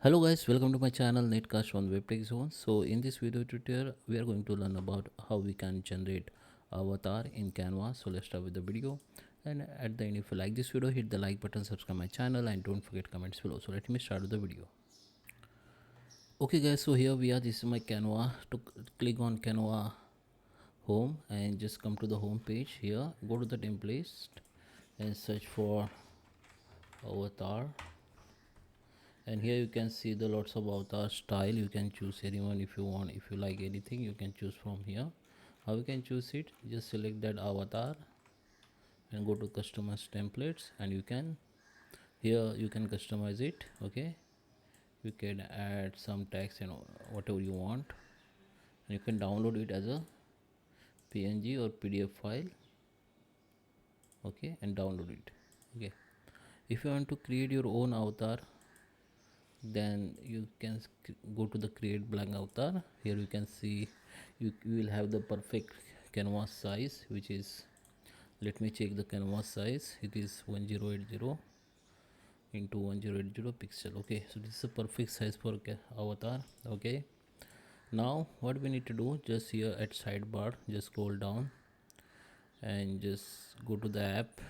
Hello guys, welcome to my channel Netcast on WebTech Zone. So in this video tutorial, we are going to learn about how we can generate avatar in Canva. So let's start with the video. And at the end, if you like this video, hit the like button, subscribe my channel, and don't forget comments below. So let me start with the video. Okay guys, so here we are. This is my Canva. To click on Canva home and just come to the home page. Here, go to the templates and search for avatar, and here you can see the lots of avatar style. You can choose anyone if you want. If you like anything, you can choose from here. How you can choose it? Just select that avatar and go to customize templates, and you can here you can customize it. Okay, you can add some text and whatever you want, and you can download it as a png or pdf file. Okay, and download it. Okay, if you want to create your own avatar, then you can go to the create blank avatar. Here you can see you will have the perfect canvas size, which is, let me check the canvas size. It is 1080 into 1080 pixel. Okay, so this is a perfect size for avatar. Okay, now what we need to do, just here at sidebar, just scroll down and just go to the app.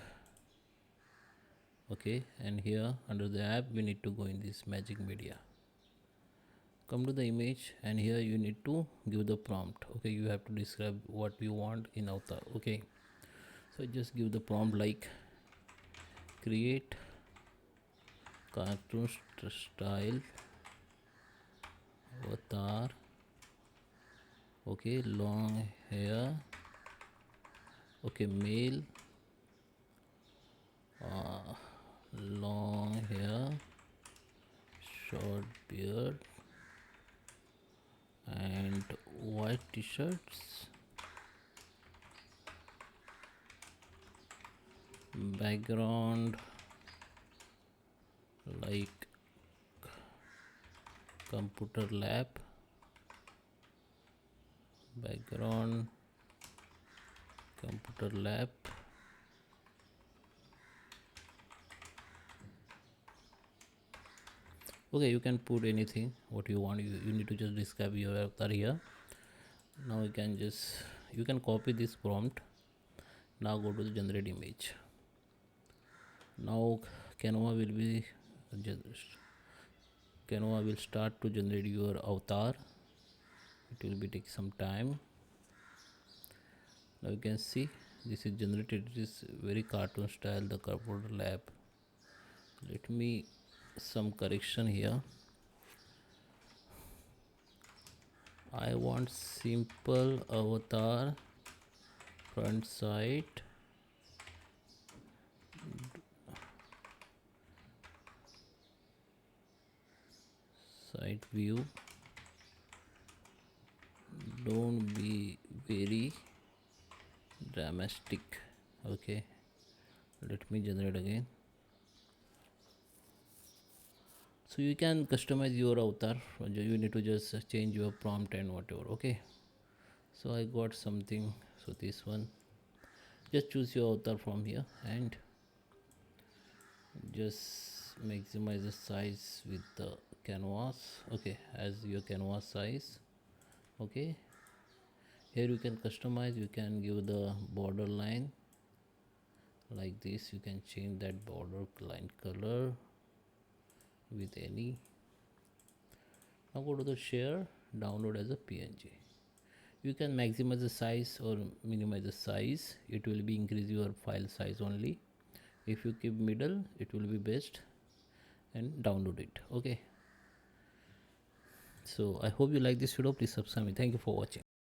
Okay, and here under the app we need to go in this magic media, come to the image, and here you need to give the prompt. Okay, you have to describe what you want in avatar. Okay, so just give the prompt like create cartoon style avatar. Okay, long hair. Okay, male, long hair, short beard, and white t-shirts, background like computer lab, background computer lab. Okay, you can put anything what you want. You need to just describe your avatar here. Now you can copy this prompt. Now go to the generate image. Now Canva will be Canva will start to generate your avatar. It will be take some time. Now you can see this is generated. It is very cartoon style, the computer lab. Let me some correction here. I want simple avatar, front side, side view. Don't be very dramatic. Okay, let me generate again. So you can customize your avatar. You need to just change your prompt and whatever. Okay, so I got something. So this one, just choose your avatar from here and just maximize the size with the canvas. Okay, as your canvas size. Okay, here you can customize. You can give the border line like this. You can change that border line color with any. Now go to the share, download as a png. You can maximize the size or minimize the size. It will be increase your file size only. If you keep middle, it will be best, and download it. Okay, so I hope you like this video. Please subscribe me. Thank you for watching.